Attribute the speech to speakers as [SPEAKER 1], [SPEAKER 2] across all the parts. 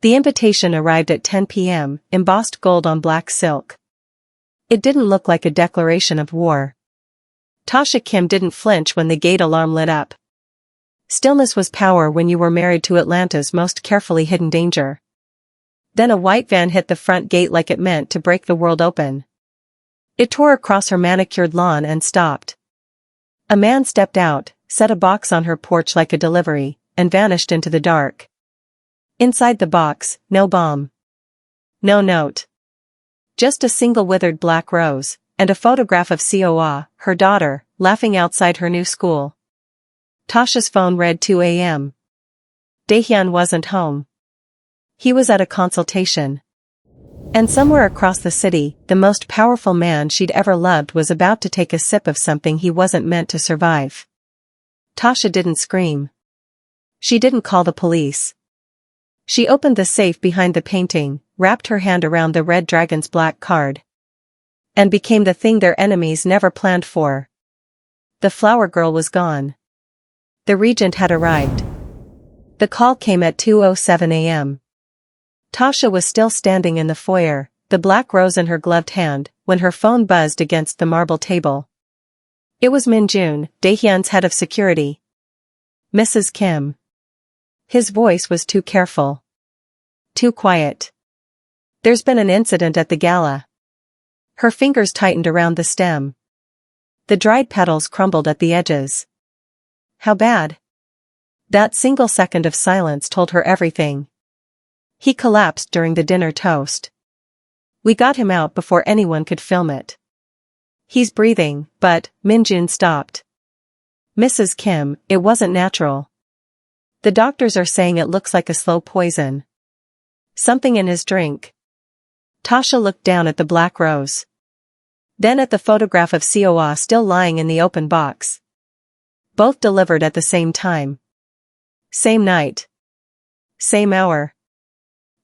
[SPEAKER 1] The invitation arrived at 10 p.m., embossed gold on black silk. It didn't look like a declaration of war. Tasha Kim didn't flinch when the gate alarm lit up. Stillness was power when you were married to Atlanta's most carefully hidden danger. Then a white van hit the front gate like it meant to break the world open. It tore across her manicured lawn and stopped. A man stepped out, set a box on her porch like a delivery, and vanished into the dark. Inside the box, no bomb. No note. Just a single withered black rose, and a photograph of Seoul, her daughter, laughing outside her new school. Tasha's phone read 2 a.m. Daehyun wasn't home. He was at a consultation. And somewhere across the city, the most powerful man she'd ever loved was about to take a sip of something he wasn't meant to survive. Tasha didn't scream. She didn't call the police. She opened the safe behind the painting, wrapped her hand around the red dragon's black card. And became the thing their enemies never planned for. The flower girl was gone. The regent had arrived. The call came at 2:07 a.m. Tasha was still standing in the foyer, the black rose in her gloved hand, when her phone buzzed against the marble table. It was Min Jun, Daehyun's head of security. Mrs. Kim. His voice was too careful. Too quiet. There's been an incident at the gala. Her fingers tightened around the stem. The dried petals crumbled at the edges. How bad? That single second of silence told her everything. He collapsed during the dinner toast. We got him out before anyone could film it. He's breathing, but, Min Jun stopped. Mrs. Kim, it wasn't natural. The doctors are saying it looks like a slow poison. Something in his drink. Tasha looked down at the black rose. Then at the photograph of Seoul still lying in the open box. Both delivered at the same time. Same night. Same hour.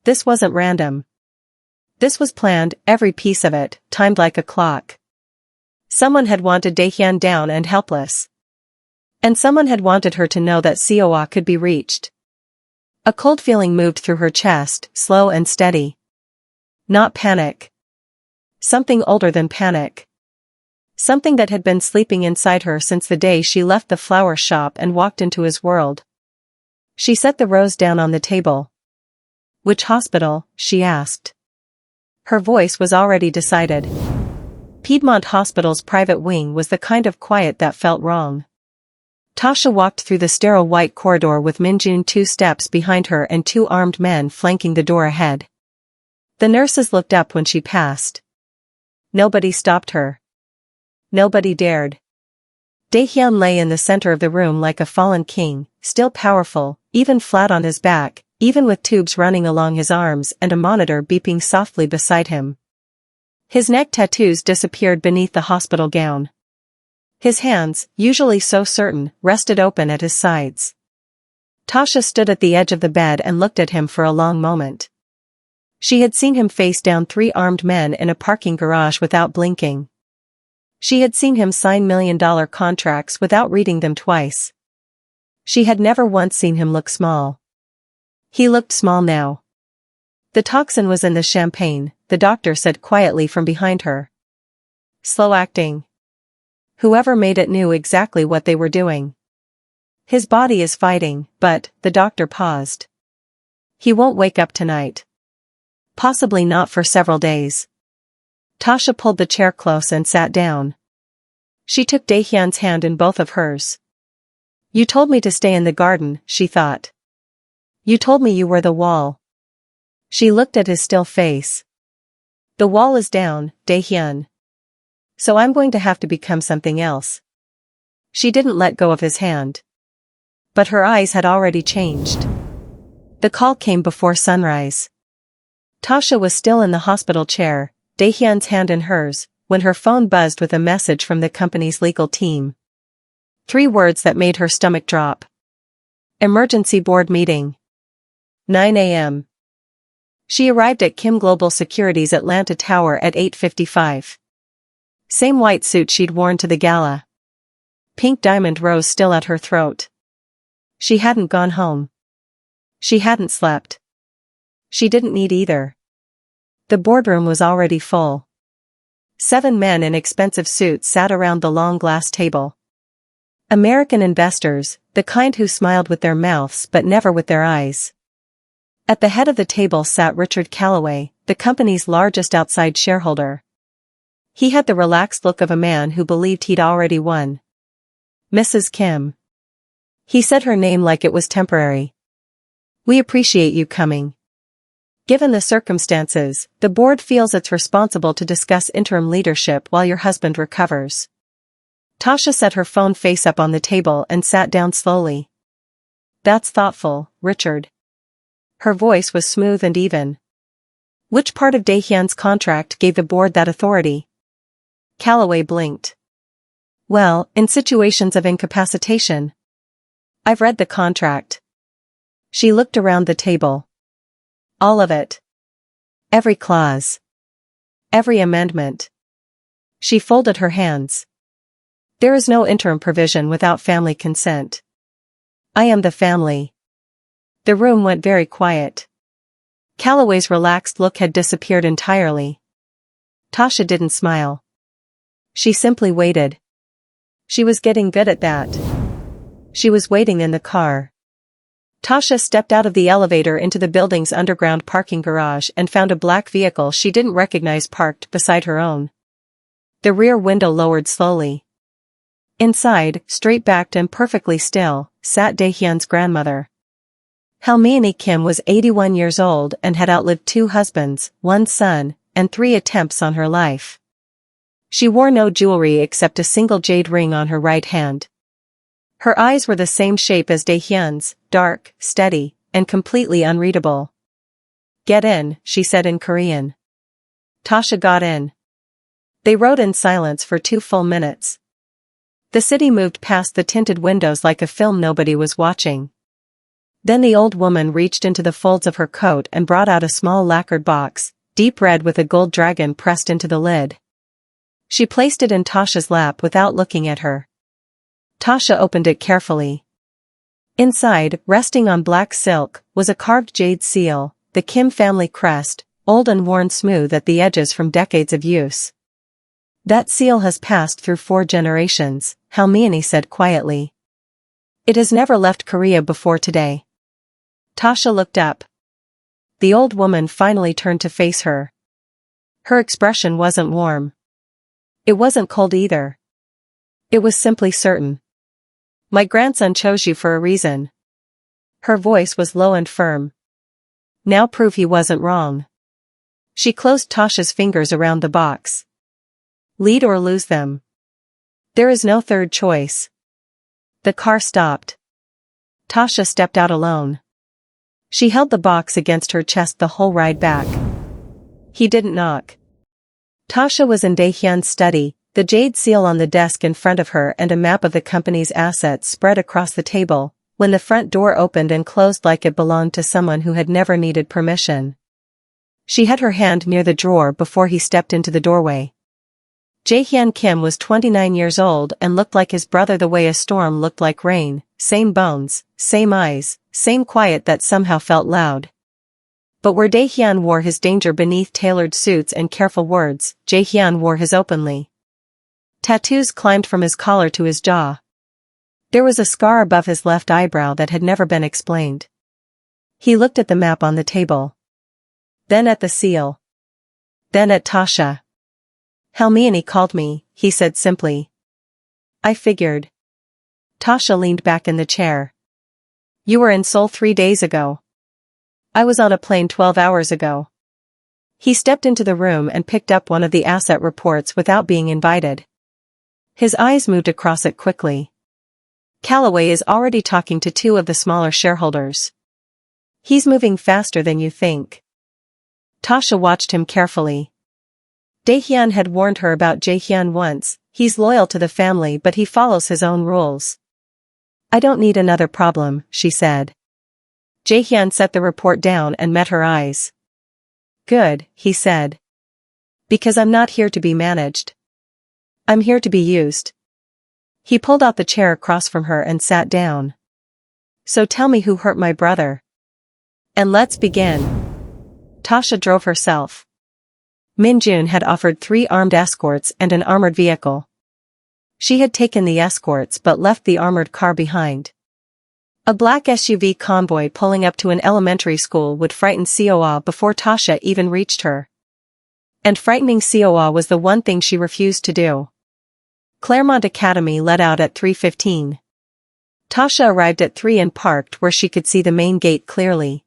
[SPEAKER 1] This wasn't random. This was planned, every piece of it, timed like a clock. Someone had wanted Daehyun down and helpless. And someone had wanted her to know that Seoul could be reached. A cold feeling moved through her chest, slow and steady. Not panic. Something older than panic. Something that had been sleeping inside her since the day she left the flower shop and walked into his world. She set the rose down on the table. Which hospital? She asked. Her voice was already decided. Piedmont Hospital's private wing was the kind of quiet that felt wrong. Tasha walked through the sterile white corridor with Min Jun 2 steps behind her and 2 armed men flanking the door ahead. The nurses looked up when she passed. Nobody stopped her. Nobody dared. Daehyun lay in the center of the room like a fallen king, still powerful, even flat on his back, even with tubes running along his arms and a monitor beeping softly beside him. His neck tattoos disappeared beneath the hospital gown. His hands, usually so certain, rested open at his sides. Tasha stood at the edge of the bed and looked at him for a long moment. She had seen him face down 3 armed men in a parking garage without blinking. She had seen him sign million-dollar contracts without reading them twice. She had never once seen him look small. He looked small now. The toxin was in the champagne, the doctor said quietly from behind her. Slow acting. Whoever made it knew exactly what they were doing. His body is fighting, but, the doctor paused. He won't wake up tonight. Possibly not for several days. Tasha pulled the chair close and sat down. She took Daehyun's hand in both of hers. You told me to stay in the garden, she thought. You told me you were the wall. She looked at his still face. The wall is down, Daehyun. So I'm going to have to become something else. She didn't let go of his hand. But her eyes had already changed. The call came before sunrise. Tasha was still in the hospital chair, Daehyun's hand in hers, when her phone buzzed with a message from the company's legal team. 3 words that made her stomach drop. Emergency board meeting. 9 a.m. She arrived at Kim Global Security's Atlanta Tower at 8:55. Same white suit she'd worn to the gala. Pink diamond rose still at her throat. She hadn't gone home. She hadn't slept. She didn't need either. The boardroom was already full. 7 men in expensive suits sat around the long glass table. American investors, the kind who smiled with their mouths but never with their eyes. At the head of the table sat Richard Calloway, the company's largest outside shareholder. He had the relaxed look of a man who believed he'd already won. Mrs. Kim. He said her name like it was temporary. We appreciate you coming. Given the circumstances, the board feels it's responsible to discuss interim leadership while your husband recovers. Tasha set her phone face up on the table and sat down slowly. That's thoughtful, Richard. Her voice was smooth and even. Which part of Daehyun's contract gave the board that authority? Calloway blinked. Well, in situations of incapacitation. I've read the contract. She looked around the table. All of it. Every clause. Every amendment. She folded her hands. There is no interim provision without family consent. I am the family. The room went very quiet. Calloway's relaxed look had disappeared entirely. Tasha didn't smile. She simply waited. She was getting good at that. She was waiting in the car. Tasha stepped out of the elevator into the building's underground parking garage and found a black vehicle she didn't recognize parked beside her own. The rear window lowered slowly. Inside, straight-backed and perfectly still, sat Daehyun's grandmother. Halmini Kim was 81 years old and had outlived 2 husbands, 1 son, and 3 attempts on her life. She wore no jewelry except a single jade ring on her right hand. Her eyes were the same shape as Daehyun's, dark, steady, and completely unreadable. Get in, she said in Korean. Tasha got in. They rode in silence for 2 full minutes. The city moved past the tinted windows like a film nobody was watching. Then the old woman reached into the folds of her coat and brought out a small lacquered box, deep red with a gold dragon pressed into the lid. She placed it in Tasha's lap without looking at her. Tasha opened it carefully. Inside, resting on black silk, was a carved jade seal, the Kim family crest, old and worn smooth at the edges from decades of use. That seal has passed through 4 generations, Halmini said quietly. It has never left Korea before today. Tasha looked up. The old woman finally turned to face her. Her expression wasn't warm. It wasn't cold either. It was simply certain. My grandson chose you for a reason. Her voice was low and firm. Now prove he wasn't wrong. She closed Tasha's fingers around the box. Lead or lose them. There is no third choice. The car stopped. Tasha stepped out alone. She held the box against her chest the whole ride back. He didn't knock. Tasha was in Daehyun's study, the jade seal on the desk in front of her and a map of the company's assets spread across the table, when the front door opened and closed like it belonged to someone who had never needed permission. She had her hand near the drawer before he stepped into the doorway. Daehyun Kim was 29 years old and looked like his brother the way a storm looked like rain, same bones, same eyes, same quiet that somehow felt loud. But where Daehyun wore his danger beneath tailored suits and careful words, Daehyun wore his openly. Tattoos climbed from his collar to his jaw. There was a scar above his left eyebrow that had never been explained. He looked at the map on the table. Then at the seal. Then at Tasha. Halmini called me, he said simply. I figured. Tasha leaned back in the chair. You were in Seoul 3 days ago. I was on a plane 12 hours ago. He stepped into the room and picked up one of the asset reports without being invited. His eyes moved across it quickly. Calloway is already talking to 2 of the smaller shareholders. He's moving faster than you think. Tasha watched him carefully. Daehyun had warned her about Jaehyun once. He's loyal to the family but he follows his own rules. I don't need another problem, she said. Jaehyun set the report down and met her eyes. Good, he said. Because I'm not here to be managed. I'm here to be used. He pulled out the chair across from her and sat down. So tell me who hurt my brother. And let's begin. Tasha drove herself. Min-jun had offered 3 armed escorts and an armored vehicle. She had taken the escorts but left the armored car behind. A black SUV convoy pulling up to an elementary school would frighten Seoul before Tasha even reached her. And frightening Seoul was the one thing she refused to do. Claremont Academy let out at 3:15. Tasha arrived at 3 and parked where she could see the main gate clearly.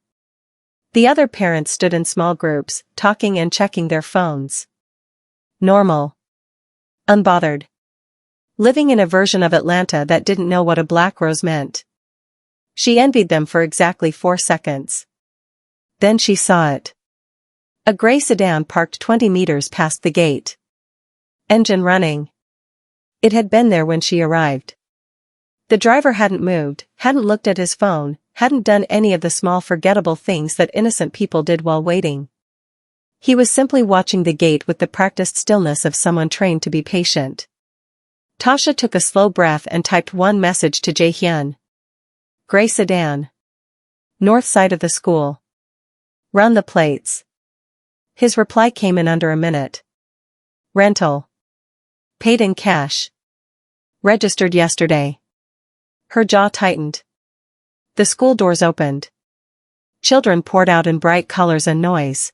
[SPEAKER 1] The other parents stood in small groups, talking and checking their phones. Normal. Unbothered. Living in a version of Atlanta that didn't know what a black rose meant. She envied them for exactly 4 seconds. Then she saw it. A gray sedan parked 20 meters past the gate. Engine running. It had been there when she arrived. The driver hadn't moved, hadn't looked at his phone, hadn't done any of the small forgettable things that innocent people did while waiting. He was simply watching the gate with the practiced stillness of someone trained to be patient. Tasha took a slow breath and typed one message to Jae-hyun. Gray sedan. North side of the school. Run the plates. His reply came in under a minute. Rental. Paid in cash. Registered yesterday. Her jaw tightened. The school doors opened. Children poured out in bright colors and noise.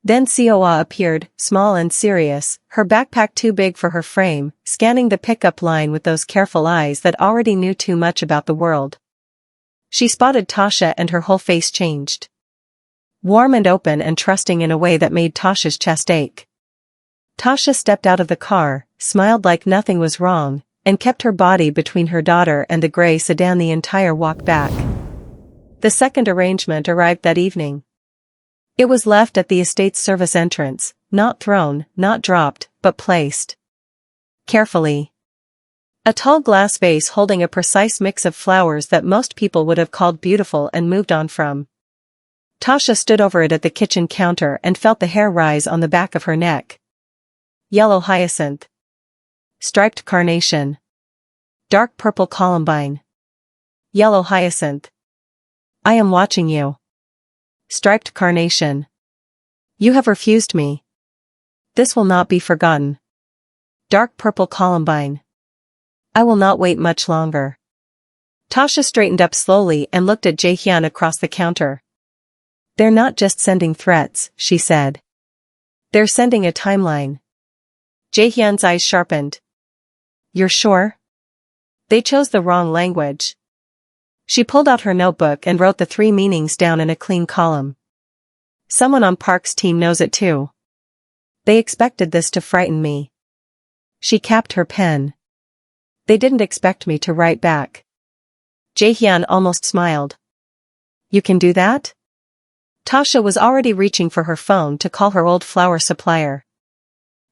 [SPEAKER 1] Then Seoul appeared, small and serious, her backpack too big for her frame, scanning the pickup line with those careful eyes that already knew too much about the world. She spotted Tasha and her whole face changed. Warm and open and trusting in a way that made Tasha's chest ache. Tasha stepped out of the car, smiled like nothing was wrong, and kept her body between her daughter and the gray sedan the entire walk back. The second arrangement arrived that evening. It was left at the estate's service entrance, not thrown, not dropped, but placed. Carefully. A tall glass vase holding a precise mix of flowers that most people would have called beautiful and moved on from. Tasha stood over it at the kitchen counter and felt the hair rise on the back of her neck. Yellow hyacinth. Striped carnation. Dark purple columbine. Yellow hyacinth. I am watching you. Striped carnation. You have refused me. This will not be forgotten. Dark purple columbine. I will not wait much longer. Tasha straightened up slowly and looked at Jae-hyun across the counter. They're not just sending threats, she said. They're sending a timeline. Jae-hyun's eyes sharpened. You're sure? They chose the wrong language. She pulled out her notebook and wrote the 3 meanings down in a clean column. Someone on Park's team knows it too. They expected this to frighten me. She capped her pen. They didn't expect me to write back. Jae-hyun almost smiled. You can do that? Tasha was already reaching for her phone to call her old flower supplier.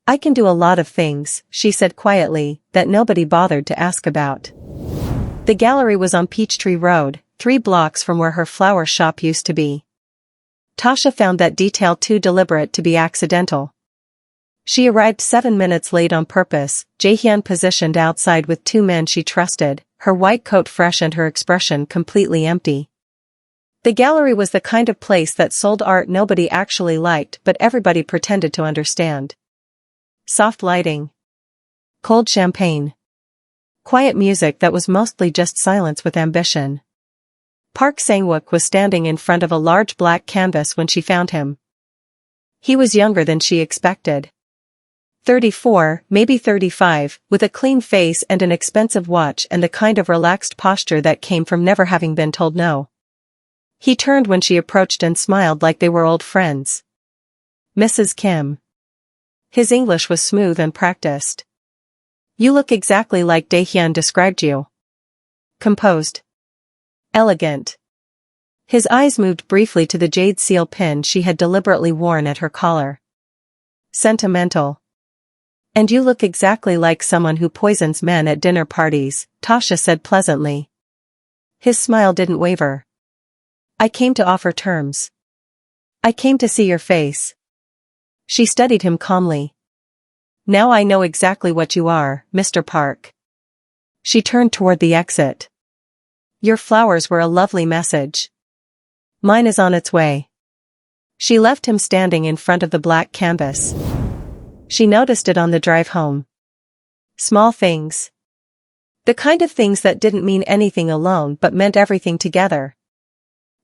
[SPEAKER 1] I can do a lot of things, she said quietly, that nobody bothered to ask about. The gallery was on Peachtree Road, 3 blocks from where her flower shop used to be. Tasha found that detail too deliberate to be accidental. She arrived 7 minutes late on purpose, Jae-hyun positioned outside with 2 men she trusted, her white coat fresh and her expression completely empty. The gallery was the kind of place that sold art nobody actually liked but everybody pretended to understand. Soft lighting. Cold champagne. Quiet music that was mostly just silence with ambition. Park Sang-wook was standing in front of a large black canvas when she found him. He was younger than she expected. 34, maybe 35, with a clean face and an expensive watch and the kind of relaxed posture that came from never having been told no. He turned when she approached and smiled like they were old friends. Mrs. Kim. His English was smooth and practiced. You look exactly like Dae-hyun described you. Composed. Elegant. His eyes moved briefly to the jade seal pin she had deliberately worn at her collar. Sentimental. And you look exactly like someone who poisons men at dinner parties, Tasha said pleasantly. His smile didn't waver. I came to offer terms. I came to see your face. She studied him calmly. Now I know exactly what you are, Mr. Park. She turned toward the exit. Your flowers were a lovely message. Mine is on its way. She left him standing in front of the black canvas. She noticed it on the drive home. Small things. The kind of things that didn't mean anything alone but meant everything together.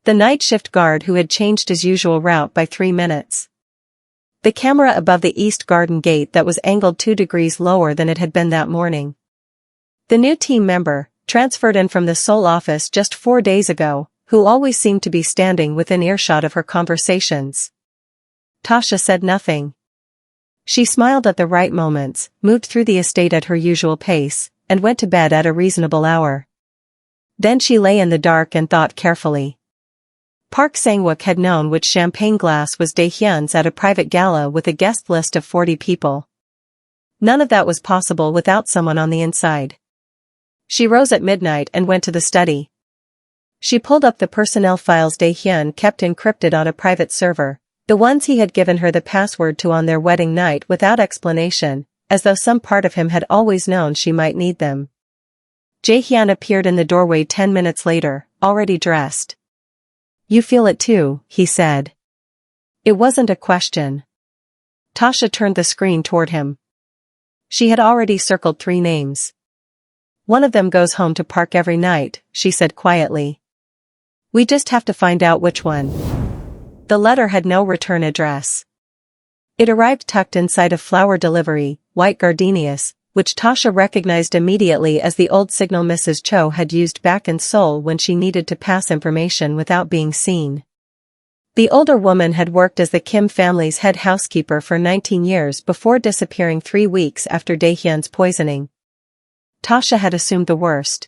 [SPEAKER 1] The night shift guard who had changed his usual route by 3 minutes. The camera above the east garden gate that was angled 2 degrees lower than it had been that morning. The new team member, transferred in from the Seoul office just 4 days ago, who always seemed to be standing within earshot of her conversations. Tasha said nothing. She smiled at the right moments, moved through the estate at her usual pace, and went to bed at a reasonable hour. Then she lay in the dark and thought carefully. Park Sang-wook had known which champagne glass was Dae-hyun's at a private gala with a guest list of 40 people. None of that was possible without someone on the inside. She rose at midnight and went to the study. She pulled up the personnel files Dae-hyun kept encrypted on a private server, the ones he had given her the password to on their wedding night without explanation, as though some part of him had always known she might need them. Jae-hyun appeared in the doorway 10 minutes later, already dressed. "You feel it too," he said. It wasn't a question. Tasha turned the screen toward him. She had already circled 3 names. "One of them goes home to Park every night," she said quietly. "We just have to find out which one." The letter had no return address. It arrived tucked inside a flower delivery, white gardenias, which Tasha recognized immediately as the old signal Mrs. Cho had used back in Seoul when she needed to pass information without being seen. The older woman had worked as the Kim family's head housekeeper for 19 years before disappearing 3 weeks after Dae-hyun's poisoning. Tasha had assumed the worst.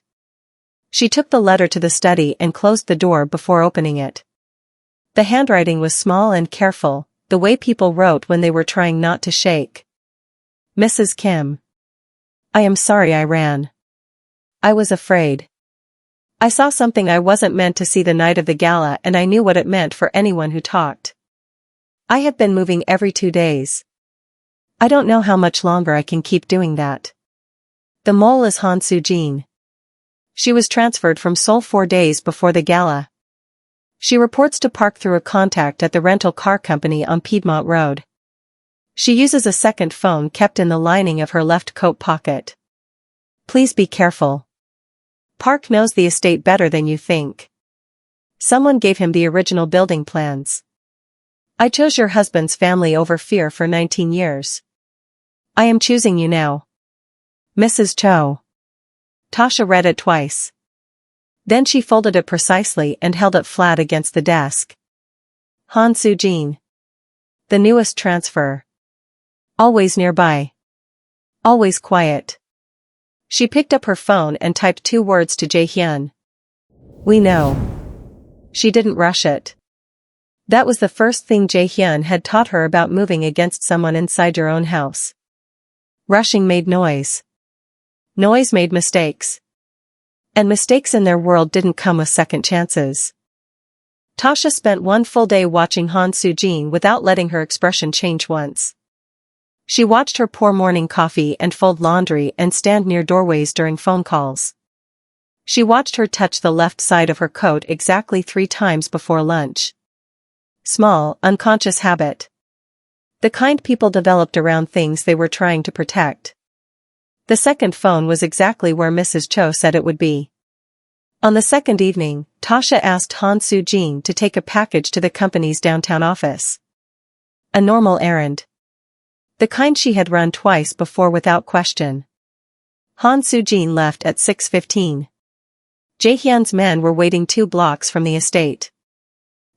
[SPEAKER 1] She took the letter to the study and closed the door before opening it. The handwriting was small and careful, the way people wrote when they were trying not to shake. "Mrs. Kim. I am sorry I ran. I was afraid. I saw something I wasn't meant to see the night of the gala and I knew what it meant for anyone who talked. I have been moving every 2 days. I don't know how much longer I can keep doing that. The mole is Han Soo-jin. She was transferred from Seoul 4 days before the gala. She reports to Park through a contact at the rental car company on Piedmont Road. She uses a second phone kept in the lining of her left coat pocket. Please be careful. Park knows the estate better than you think. Someone gave him the original building plans. I chose your husband's family over fear for 19 years. I am choosing you now. Mrs. Cho." Tasha read it twice. Then she folded it precisely and held it flat against the desk. Han Soo-jin. The newest transfer. Always nearby. Always quiet. She picked up her phone and typed 2 words to Jae-hyun. "We know." She didn't rush it. That was the first thing Jae-hyun had taught her about moving against someone inside your own house. Rushing made noise. Noise made mistakes. And mistakes in their world didn't come with second chances. Tasha spent 1 full day watching Han Soo-jin without letting her expression change once. She watched her pour morning coffee and fold laundry and stand near doorways during phone calls. She watched her touch the left side of her coat exactly 3 times before lunch. Small, unconscious habit. The kind people developed around things they were trying to protect. The second phone was exactly where Mrs. Cho said it would be. On the second evening, Tasha asked Han Soo-jin to take a package to the company's downtown office. A normal errand. The kind she had run twice before without question. Han Soo-jin left at 6:15. Jae-hyun's men were waiting 2 blocks from the estate.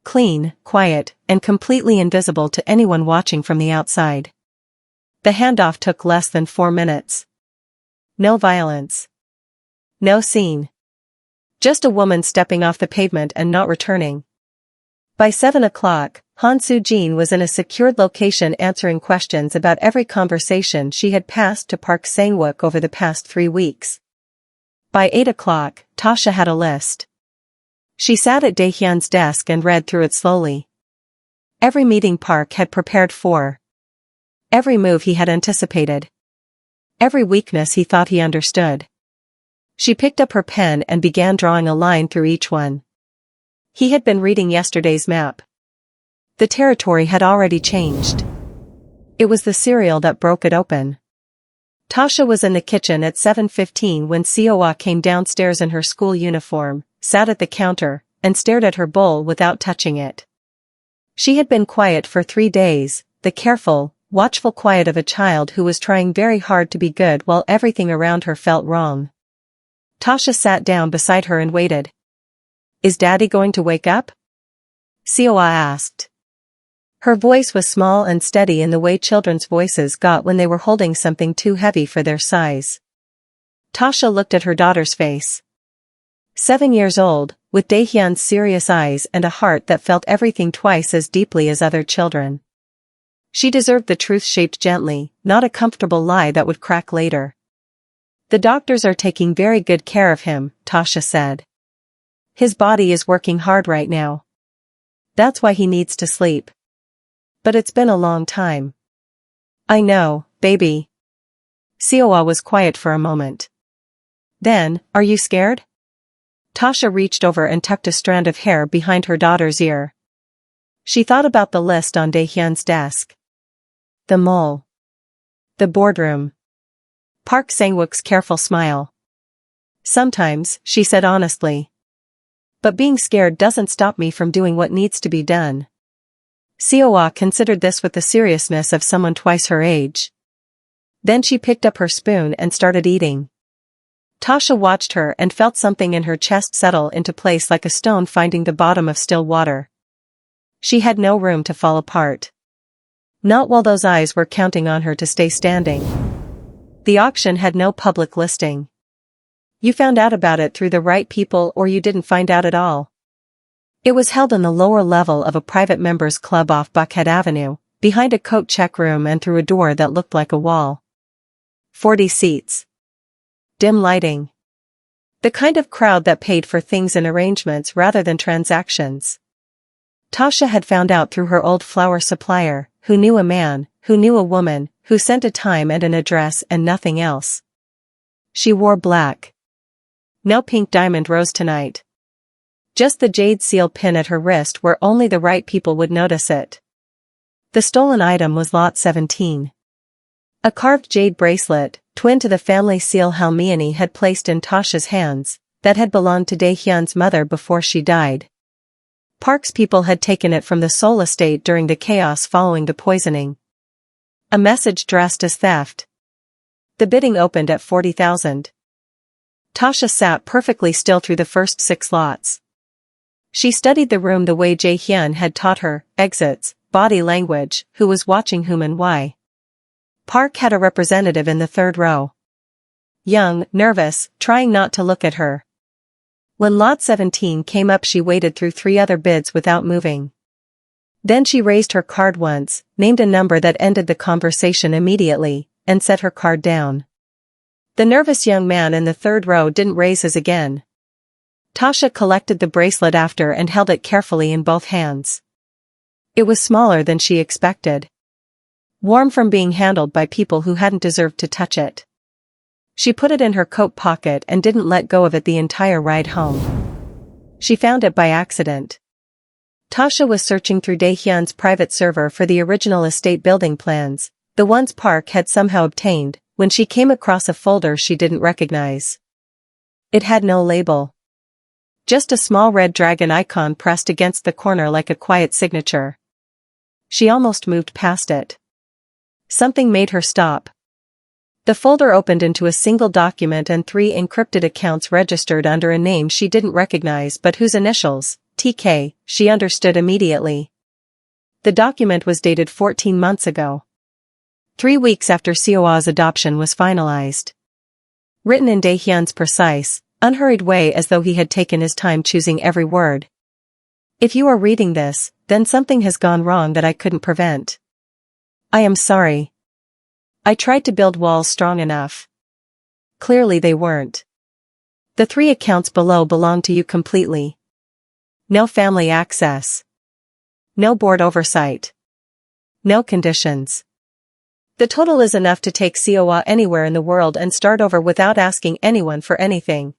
[SPEAKER 1] Clean, quiet, and completely invisible to anyone watching from the outside. The handoff took less than 4 minutes. No violence. No scene. Just a woman stepping off the pavement and not returning. By 7 o'clock, Han Soo-jin was in a secured location answering questions about every conversation she had passed to Park Sang-wook over the past 3 weeks. By 8 o'clock, Tasha had a list. She sat at Dae-hyun's desk and read through it slowly. Every meeting Park had prepared for. Every move he had anticipated. Every weakness he thought he understood. She picked up her pen and began drawing a line through each one. He had been reading yesterday's map. The territory had already changed. It was the cereal that broke it open. Tasha was in the kitchen at 7:15 when Seoul came downstairs in her school uniform, sat at the counter, and stared at her bowl without touching it. She had been quiet for 3 days, the careful, watchful quiet of a child who was trying very hard to be good while everything around her felt wrong. Tasha sat down beside her and waited. "Is Daddy going to wake up?" Seoul asked. Her voice was small and steady in the way children's voices got when they were holding something too heavy for their size. Tasha looked at her daughter's face. 7 years old, with Daehyun's serious eyes and a heart that felt everything twice as deeply as other children. She deserved the truth shaped gently, not a comfortable lie that would crack later. "The doctors are taking very good care of him," Tasha said. "His body is working hard right now. That's why he needs to sleep. But it's been a long time." "I know, baby." Seoul was quiet for a moment. Then, "Are you scared?" Tasha reached over and tucked a strand of hair behind her daughter's ear. She thought about the list on Daehyun's desk. The mole. The boardroom. Park Sang-wook's careful smile. "Sometimes," she said honestly. "But being scared doesn't stop me from doing what needs to be done." Seoul considered this with the seriousness of someone twice her age. Then she picked up her spoon and started eating. Tasha watched her and felt something in her chest settle into place like a stone finding the bottom of still water. She had no room to fall apart. Not while those eyes were counting on her to stay standing. The auction had no public listing. You found out about it through the right people or you didn't find out at all. It was held in the lower level of a private members club off Buckhead Avenue, behind a coat check room and through a door that looked like a wall. 40 seats. Dim lighting. The kind of crowd that paid for things and arrangements rather than transactions. Tasha had found out through her old flower supplier, who knew a man, who knew a woman, who sent a time and an address and nothing else. She wore black. No pink diamond rose tonight. Just the jade seal pin at her wrist where only the right people would notice it. The stolen item was lot 17. A carved jade bracelet, twin to the family seal Halmiani had placed in Tasha's hands, that had belonged to Daehyun's mother before she died. Park's people had taken it from the Seoul estate during the chaos following the poisoning. A message dressed as theft. The bidding opened at 40,000. Tasha sat perfectly still through the first 6 lots. She studied the room the way Jae-hyun had taught her, exits, body language, who was watching whom and why. Park had a representative in the 3rd row. Young, nervous, trying not to look at her. When lot 17 came up she waited through 3 other bids without moving. Then she raised her card once, named a number that ended the conversation immediately, and set her card down. The nervous young man in the 3rd row didn't raise his again. Tasha collected the bracelet after and held it carefully in both hands. It was smaller than she expected. Warm from being handled by people who hadn't deserved to touch it. She put it in her coat pocket and didn't let go of it the entire ride home. She found it by accident. Tasha was searching through Daehyun's private server for the original estate building plans, the ones Park had somehow obtained, when she came across a folder she didn't recognize. It had no label. Just a small red dragon icon pressed against the corner like a quiet signature. She almost moved past it. Something made her stop. The folder opened into a single document and 3 encrypted accounts registered under a name she didn't recognize but whose initials, TK, she understood immediately. The document was dated 14 months ago. 3 weeks after Seoul's adoption was finalized. Written in Daehyun's precise, unhurried way as though he had taken his time choosing every word. If you are reading this, then something has gone wrong that I couldn't prevent. I am sorry. I tried to build walls strong enough. Clearly they weren't. The 3 accounts below belong to you completely. No family access. No board oversight. No conditions. The total is enough to take Seoul anywhere in the world and start over without asking anyone for anything.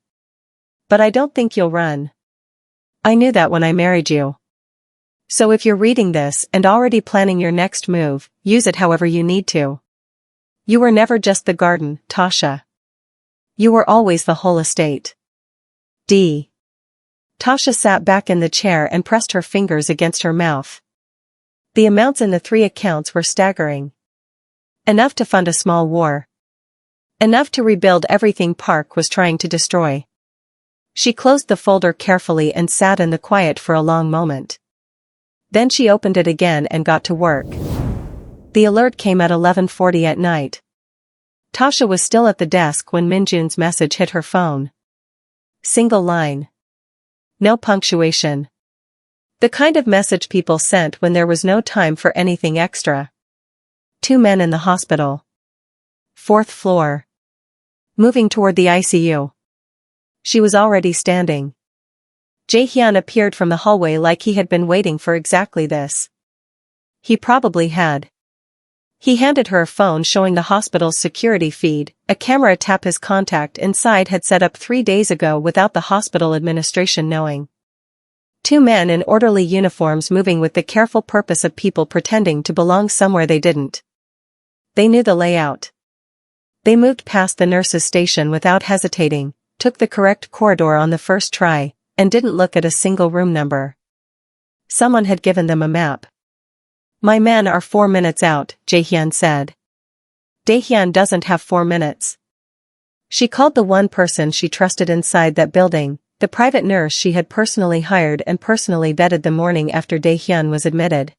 [SPEAKER 1] But I don't think you'll run. I knew that when I married you. So if you're reading this and already planning your next move, use it however you need to. You were never just the garden, Tasha. You were always the whole estate. D. Tasha sat back in the chair and pressed her fingers against her mouth. The amounts in the 3 accounts were staggering. Enough to fund a small war. Enough to rebuild everything Park was trying to destroy. She closed the folder carefully and sat in the quiet for a long moment. Then she opened it again and got to work. The alert came at 11:40 at night. Tasha was still at the desk when Minjun's message hit her phone. Single line. No punctuation. The kind of message people sent when there was no time for anything extra. 2 men in the hospital. 4th floor. Moving toward the ICU. She was already standing. Jae-hyun appeared from the hallway like he had been waiting for exactly this. He probably had. He handed her a phone showing the hospital's security feed, a camera tap his contact inside had set up 3 days ago without the hospital administration knowing. 2 men in orderly uniforms moving with the careful purpose of people pretending to belong somewhere they didn't. They knew the layout. They moved past the nurse's station without hesitating, took the correct corridor on the first try, and didn't look at a single room number. Someone had given them a map. My men are 4 minutes out, Jae-hyun said. Dae-hyun doesn't have 4 minutes. She called the one person she trusted inside that building, the private nurse she had personally hired and personally vetted the morning after Dae-hyun was admitted.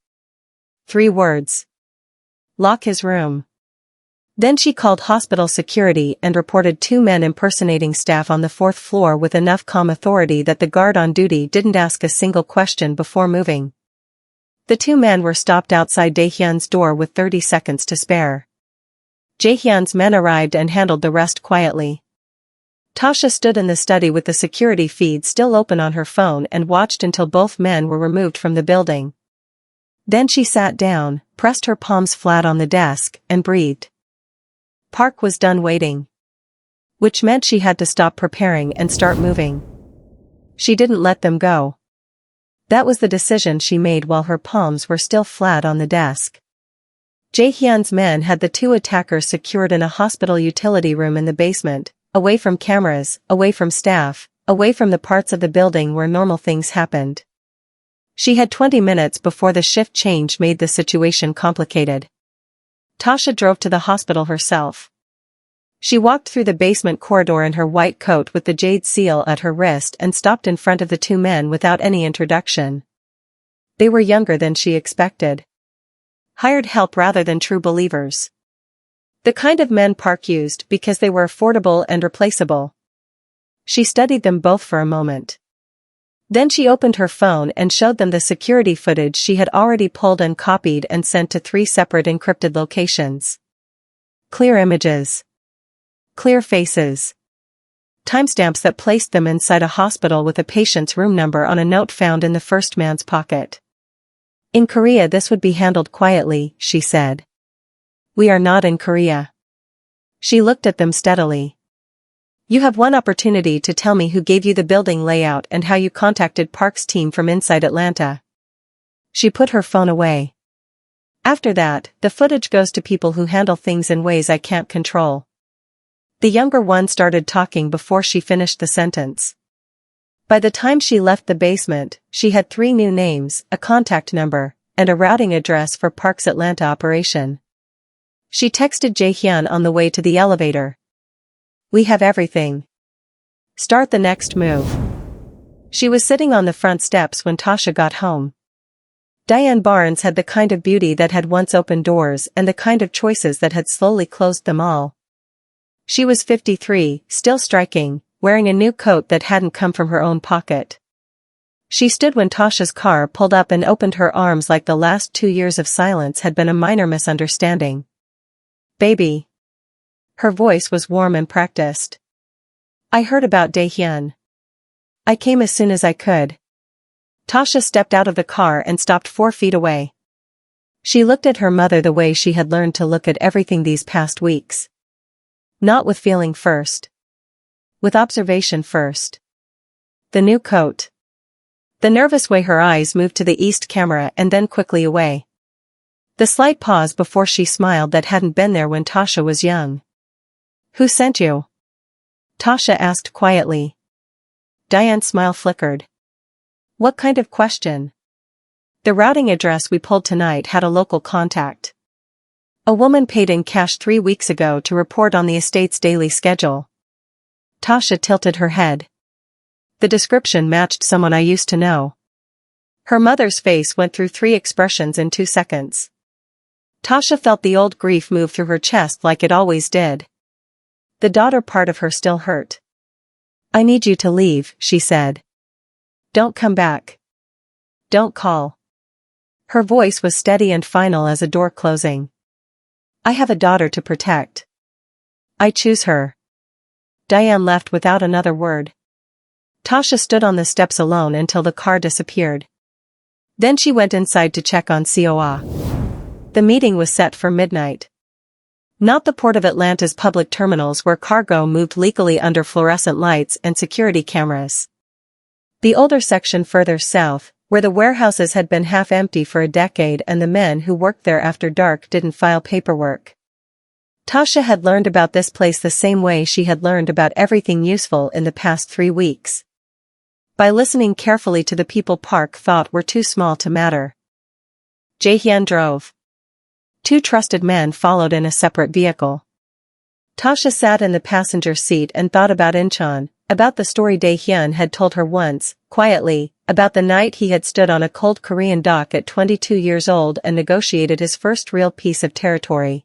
[SPEAKER 1] 3 words. Lock his room. Then she called hospital security and reported 2 men impersonating staff on the 4th floor with enough calm authority that the guard on duty didn't ask a single question before moving. The 2 men were stopped outside Dae-hyun's door with 30 seconds to spare. Jae-hyun's men arrived and handled the rest quietly. Tasha stood in the study with the security feed still open on her phone and watched until both men were removed from the building. Then she sat down, pressed her palms flat on the desk, and breathed. Park was done waiting. Which meant she had to stop preparing and start moving. She didn't let them go. That was the decision she made while her palms were still flat on the desk. Jae-hyun's men had the 2 attackers secured in a hospital utility room in the basement, away from cameras, away from staff, away from the parts of the building where normal things happened. She had 20 minutes before the shift change made the situation complicated. Tasha drove to the hospital herself. She walked through the basement corridor in her white coat with the jade seal at her wrist and stopped in front of the 2 men without any introduction. They were younger than she expected. Hired help rather than true believers. The kind of men Park used because they were affordable and replaceable. She studied them both for a moment. Then she opened her phone and showed them the security footage she had already pulled and copied and sent to 3 separate encrypted locations. Clear images. Clear faces. Timestamps that placed them inside a hospital with a patient's room number on a note found in the first man's pocket. In Korea this would be handled quietly, she said. We are not in Korea. She looked at them steadily. You have one opportunity to tell me who gave you the building layout and how you contacted Park's team from inside Atlanta. She put her phone away. After that, the footage goes to people who handle things in ways I can't control. The younger one started talking before she finished the sentence. By the time she left the basement, she had 3 new names, a contact number, and a routing address for Park's Atlanta operation. She texted Jae-hyun on the way to the elevator. We have everything. Start the next move. She was sitting on the front steps when Tasha got home. Diane Barnes had the kind of beauty that had once opened doors and the kind of choices that had slowly closed them all. She was 53, still striking, wearing a new coat that hadn't come from her own pocket. She stood when Tasha's car pulled up and opened her arms like the last 2 years of silence had been a minor misunderstanding. Baby. Her voice was warm and practiced. I heard about Dae-hyun. I came as soon as I could. Tasha stepped out of the car and stopped 4 feet away. She looked at her mother the way she had learned to look at everything these past weeks. Not with feeling first. With observation first. The new coat. The nervous way her eyes moved to the east camera and then quickly away. The slight pause before she smiled that hadn't been there when Tasha was young. Who sent you? Tasha asked quietly. Diane's smile flickered. What kind of question? The routing address we pulled tonight had a local contact. A woman paid in cash 3 weeks ago to report on the estate's daily schedule. Tasha tilted her head. The description matched someone I used to know. Her mother's face went through 3 expressions in 2 seconds. Tasha felt the old grief move through her chest like it always did. The daughter part of her still hurt. I need you to leave, she said. Don't come back. Don't call. Her voice was steady and final as a door closing. I have a daughter to protect. I choose her. Diane left without another word. Tasha stood on the steps alone until the car disappeared. Then she went inside to check on Seoul. The meeting was set for midnight. Not the Port of Atlanta's public terminals where cargo moved legally under fluorescent lights and security cameras. The older section further south, where the warehouses had been half empty for a decade and the men who worked there after dark didn't file paperwork. Tasha had learned about this place the same way she had learned about everything useful in the past 3 weeks. By listening carefully to the people Park thought were too small to matter. Jae-hyun drove. 2 trusted men followed in a separate vehicle. Tasha sat in the passenger seat and thought about Incheon, about the story Dae-hyun had told her once, quietly, about the night he had stood on a cold Korean dock at 22 years old and negotiated his first real piece of territory.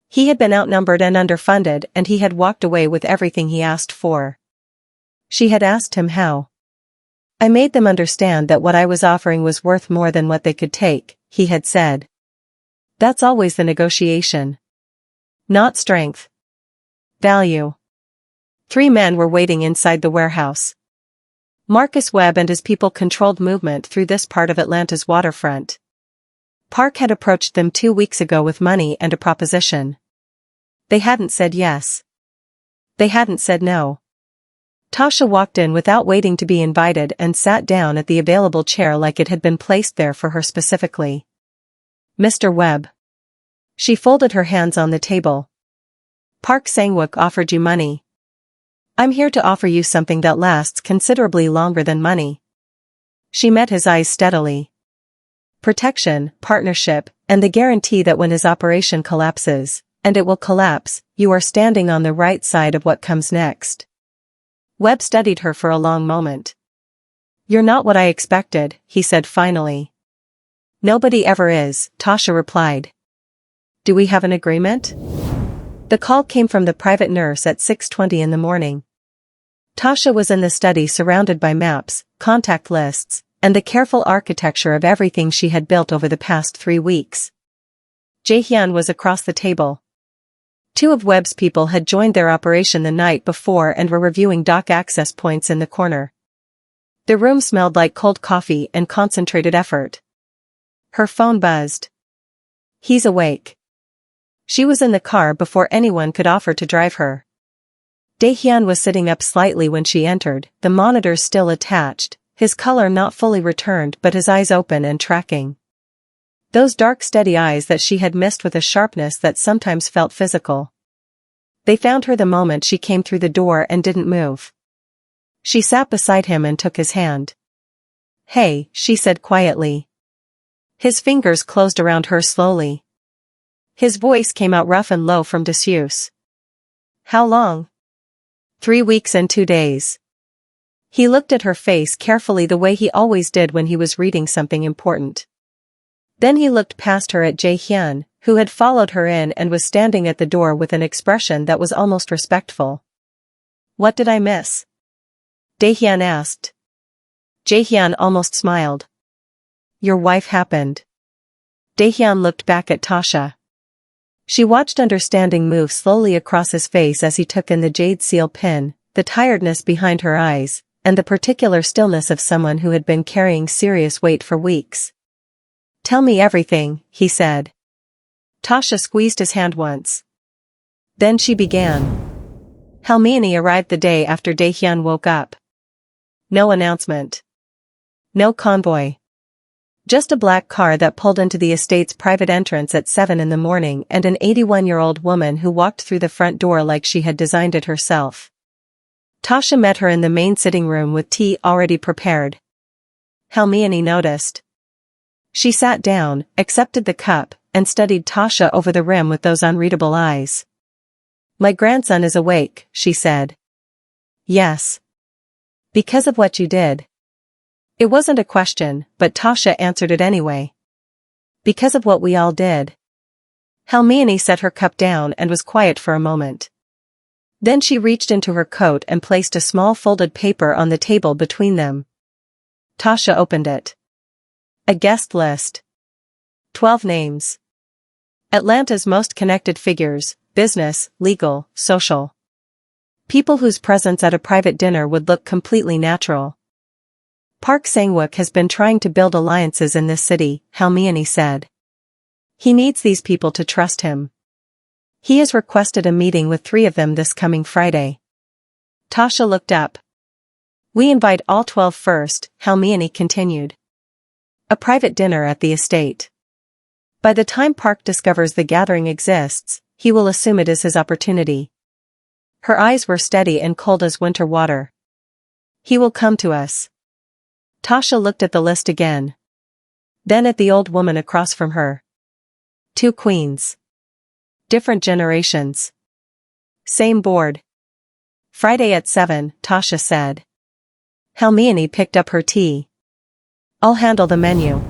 [SPEAKER 1] He had been outnumbered and underfunded and he had walked away with everything he asked for. She had asked him how. I made them understand that what I was offering was worth more than what they could take, he had said. That's always the negotiation. Not strength. Value. 3 men were waiting inside the warehouse. Marcus Webb and his people controlled movement through this part of Atlanta's waterfront. Park had approached them 2 weeks ago with money and a proposition. They hadn't said yes. They hadn't said no. Tasha walked in without waiting to be invited and sat down at the available chair like it had been placed there for her specifically. Mr. Webb. She folded her hands on the table. Park Sang-wook offered you money. I'm here to offer you something that lasts considerably longer than money. She met his eyes steadily. Protection, partnership, and the guarantee that when his operation collapses, and it will collapse, you are standing on the right side of what comes next. Webb studied her for a long moment. You're not what I expected, he said finally. Nobody ever is, Tasha replied. Do we have an agreement? The call came from the private nurse at 6:20 in the morning. Tasha was in the study surrounded by maps, contact lists, and the careful architecture of everything she had built over the past 3 weeks. Jae-hyun was across the table. 2 of Webb's people had joined their operation the night before and were reviewing dock access points in the corner. The room smelled like cold coffee and concentrated effort. Her phone buzzed. He's awake. She was in the car before anyone could offer to drive her. Dae-hyun was sitting up slightly when she entered, the monitors still attached, his color not fully returned but his eyes open and tracking. Those dark steady eyes that she had missed with a sharpness that sometimes felt physical. They found her the moment she came through the door and didn't move. She sat beside him and took his hand. Hey, she said quietly. His fingers closed around her slowly. His voice came out rough and low from disuse. How long? 3 weeks and 2 days. He looked at her face carefully the way he always did when he was reading something important. Then he looked past her at Jae-hyun, who had followed her in and was standing at the door with an expression that was almost respectful. What did I miss? Dae-hyun asked. Jae-hyun almost smiled. Your wife happened. Dae-hyun looked back at Tasha. She watched understanding move slowly across his face as he took in the jade seal pin, the tiredness behind her eyes, and the particular stillness of someone who had been carrying serious weight for weeks. Tell me everything, he said. Tasha squeezed his hand once. Then she began. Helmini arrived the day after Dae-hyun woke up. No announcement. No convoy. Just a black car that pulled into the estate's private entrance at 7 in the morning and an 81-year-old woman who walked through the front door like she had designed it herself. Tasha met her in the main sitting room with tea already prepared. Hermione noticed. She sat down, accepted the cup, and studied Tasha over the rim with those unreadable eyes. "My grandson is awake," she said. "Yes. Because of what you did." It wasn't a question, but Tasha answered it anyway. "Because of what we all did." Hermione set her cup down and was quiet for a moment. Then she reached into her coat and placed a small folded paper on the table between them. Tasha opened it. A guest list. 12 names. Atlanta's most connected figures, business, legal, social. People whose presence at a private dinner would look completely natural. Park Sang-wook has been trying to build alliances in this city, Hermione said. He needs these people to trust him. He has requested a meeting with 3 of them this coming Friday. Tasha looked up. We invite all 12 first, Hermione continued. A private dinner at the estate. By the time Park discovers the gathering exists, he will assume it is his opportunity. Her eyes were steady and cold as winter water. He will come to us. Tasha looked at the list again. Then at the old woman across from her. 2 queens. Different generations. Same board. Friday at 7, Tasha said. Hermione picked up her tea. I'll handle the menu.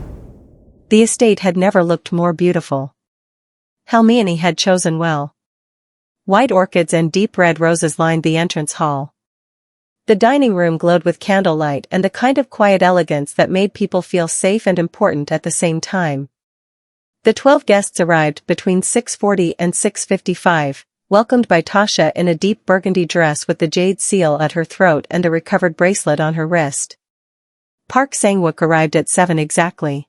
[SPEAKER 1] The estate had never looked more beautiful. Hermione had chosen well. White orchids and deep red roses lined the entrance hall. The dining room glowed with candlelight and the kind of quiet elegance that made people feel safe and important at the same time. The 12 guests arrived between 6:40 and 6:55, welcomed by Tasha in a deep burgundy dress with the jade seal at her throat and a recovered bracelet on her wrist. Park Sang-wook arrived at 7 exactly.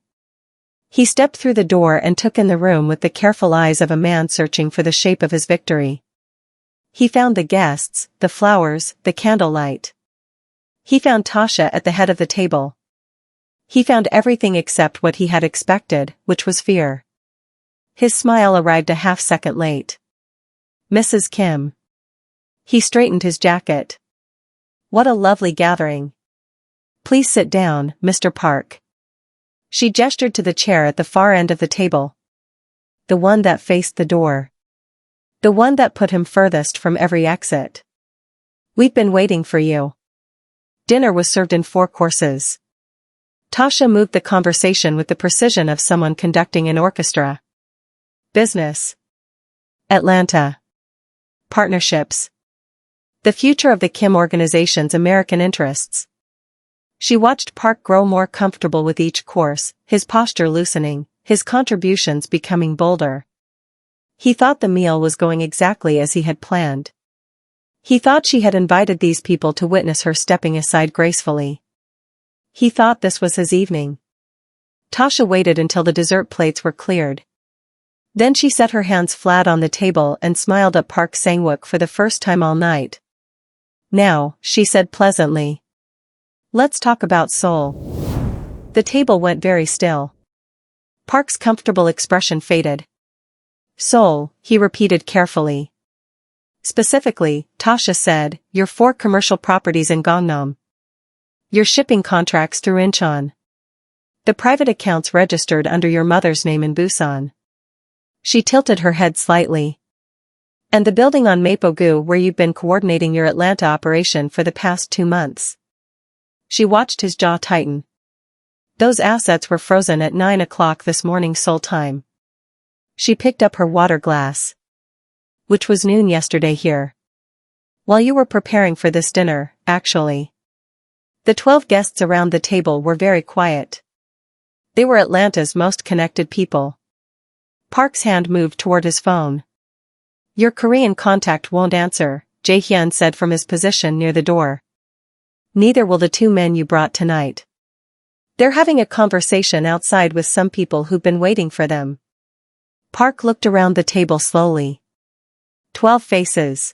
[SPEAKER 1] He stepped through the door and took in the room with the careful eyes of a man searching for the shape of his victory. He found the guests, the flowers, the candlelight. He found Tasha at the head of the table. He found everything except what he had expected, which was fear. His smile arrived a half-second late. Mrs. Kim. He straightened his jacket. What a lovely gathering. Please sit down, Mr. Park. She gestured to the chair at the far end of the table. The one that faced the door. The one that put him furthest from every exit. We've been waiting for you. Dinner was served in 4 courses. Tasha moved the conversation with the precision of someone conducting an orchestra. Business. Atlanta. Partnerships. The future of the Kim organization's American interests. She watched Park grow more comfortable with each course, his posture loosening, his contributions becoming bolder. He thought the meal was going exactly as he had planned. He thought she had invited these people to witness her stepping aside gracefully. He thought this was his evening. Tasha waited until the dessert plates were cleared. Then she set her hands flat on the table and smiled at Park Sang-wook for the first time all night. Now, she said pleasantly. Let's talk about Seoul. The table went very still. Park's comfortable expression faded. Seoul, he repeated carefully. Specifically, Tasha said, your 4 commercial properties in Gangnam. Your shipping contracts through Incheon. The private accounts registered under your mother's name in Busan. She tilted her head slightly. And the building on Mapo-gu where you've been coordinating your Atlanta operation for the past 2 months. She watched his jaw tighten. Those assets were frozen at 9 o'clock this morning Seoul time. She picked up her water glass. Which was noon yesterday here. While you were preparing for this dinner, actually. The 12 guests around the table were very quiet. They were Atlanta's most connected people. Park's hand moved toward his phone. Your Korean contact won't answer, Jae-hyun said from his position near the door. Neither will the 2 men you brought tonight. They're having a conversation outside with some people who've been waiting for them. Park looked around the table slowly. 12 faces.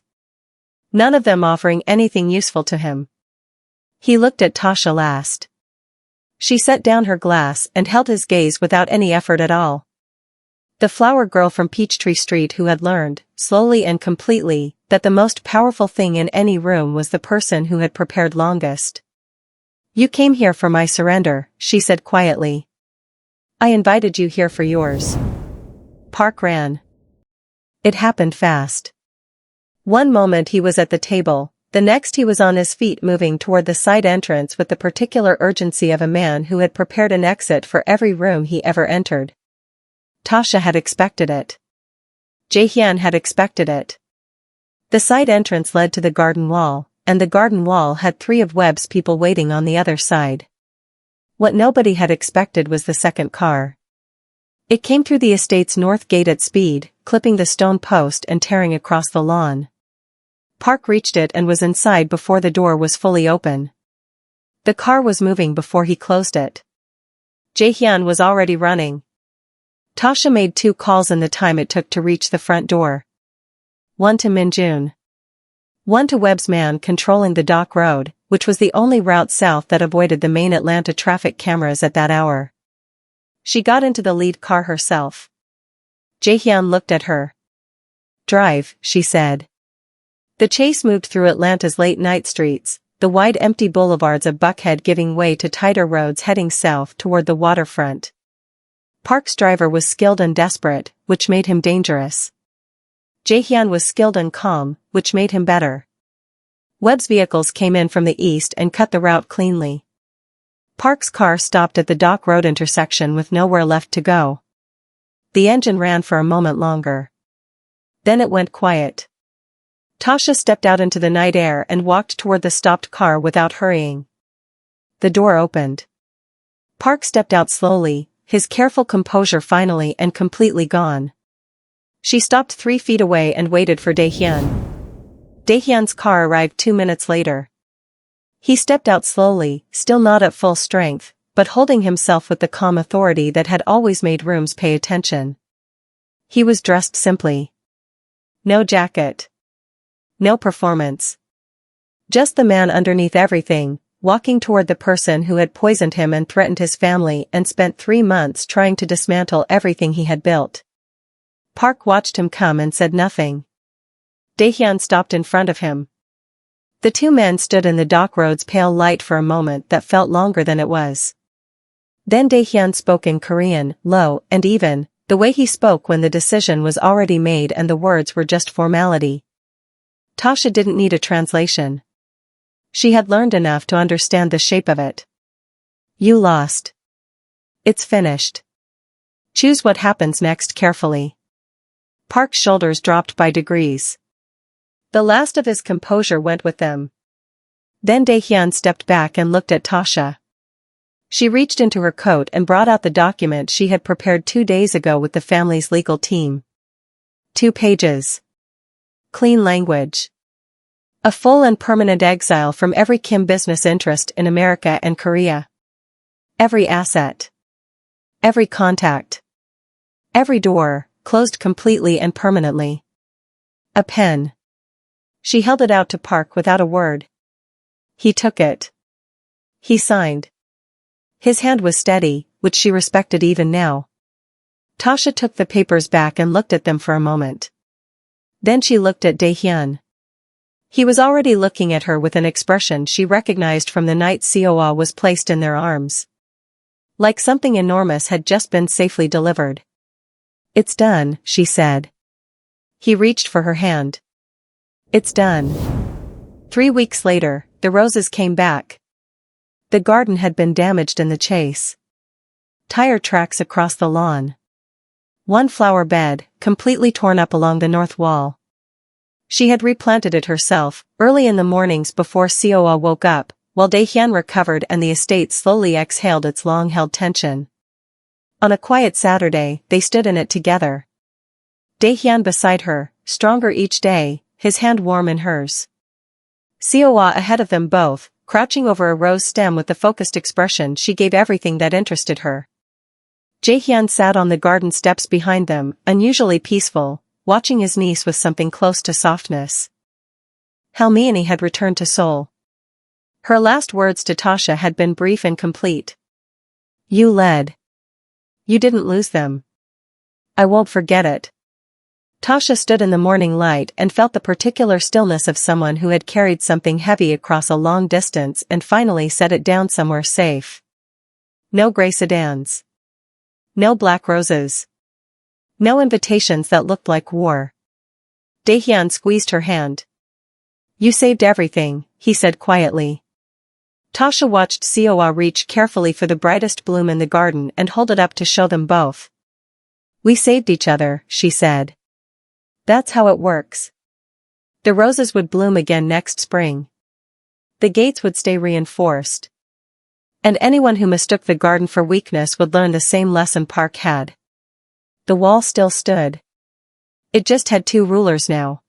[SPEAKER 1] None of them offering anything useful to him. He looked at Tasha last. She set down her glass and held his gaze without any effort at all. The flower girl from Peachtree Street who had learned, slowly and completely, that the most powerful thing in any room was the person who had prepared longest. "You came here for my surrender," she said quietly. "I invited you here for yours." Park ran. It happened fast. One moment he was at the table, the next he was on his feet moving toward the side entrance with the particular urgency of a man who had prepared an exit for every room he ever entered. Tasha had expected it. Jae-hyun had expected it. The side entrance led to the garden wall, and the garden wall had 3 of Webb's people waiting on the other side. What nobody had expected was the second car. It came through the estate's north gate at speed, clipping the stone post and tearing across the lawn. Park reached it and was inside before the door was fully open. The car was moving before he closed it. Jae-hyun was already running. Tasha made 2 calls in the time it took to reach the front door. One to Min-jun. One to Webb's man controlling the dock road, which was the only route south that avoided the main Atlanta traffic cameras at that hour. She got into the lead car herself. Jae-hyun looked at her. "Drive," she said. The chase moved through Atlanta's late-night streets, the wide empty boulevards of Buckhead giving way to tighter roads heading south toward the waterfront. Park's driver was skilled and desperate, which made him dangerous. Jae-hyun was skilled and calm, which made him better. Webb's vehicles came in from the east and cut the route cleanly. Park's car stopped at the dock road intersection with nowhere left to go. The engine ran for a moment longer. Then it went quiet. Tasha stepped out into the night air and walked toward the stopped car without hurrying. The door opened. Park stepped out slowly, his careful composure finally and completely gone. She stopped 3 feet away and waited for Dae-hyun. Dae-hyun's car arrived 2 minutes later. He stepped out slowly, still not at full strength, but holding himself with the calm authority that had always made rooms pay attention. He was dressed simply. No jacket. No performance. Just the man underneath everything, walking toward the person who had poisoned him and threatened his family and spent 3 months trying to dismantle everything he had built. Park watched him come and said nothing. Dae-hyun stopped in front of him. The 2 men stood in the dock road's pale light for a moment that felt longer than it was. Then Dae-hyun spoke in Korean, low and even, the way he spoke when the decision was already made and the words were just formality. Tasha didn't need a translation. She had learned enough to understand the shape of it. "You lost. It's finished. Choose what happens next carefully." Park's shoulders dropped by degrees. The last of his composure went with them. Then Dae-hyun stepped back and looked at Tasha. She reached into her coat and brought out the document she had prepared 2 days ago with the family's legal team. 2 pages. Clean language. A full and permanent exile from every Kim business interest in America and Korea. Every asset. Every contact. Every door, closed completely and permanently. A pen. She held it out to Park without a word. He took it. He signed. His hand was steady, which she respected even now. Tasha took the papers back and looked at them for a moment. Then she looked at Dae-hyun. He was already looking at her with an expression she recognized from the night Seoul was placed in their arms. Like something enormous had just been safely delivered. "It's done," she said. He reached for her hand. "It's done." 3 weeks later, the roses came back. The garden had been damaged in the chase. Tire tracks across the lawn. 1 flower bed, completely torn up along the north wall. She had replanted it herself, early in the mornings before Seoul woke up, while Dae-hyun recovered and the estate slowly exhaled its long-held tension. On a quiet Saturday, they stood in it together. Dae-hyun beside her, stronger each day, his hand warm in hers. Seoul ahead of them both, crouching over a rose stem with the focused expression she gave everything that interested her. Jae-hyun sat on the garden steps behind them, unusually peaceful, watching his niece with something close to softness. Halmiani had returned to Seoul. Her last words to Tasha had been brief and complete. You led. You didn't lose them. I won't forget it. Tasha stood in the morning light and felt the particular stillness of someone who had carried something heavy across a long distance and finally set it down somewhere safe. No gray sedans. No black roses. No invitations that looked like war. Daehyun squeezed her hand. You saved everything, he said quietly. Tasha watched Seowa reach carefully for the brightest bloom in the garden and hold it up to show them both. We saved each other, she said. That's how it works. The roses would bloom again next spring. The gates would stay reinforced. And anyone who mistook the garden for weakness would learn the same lesson Park had. The wall still stood. It just had two rulers now.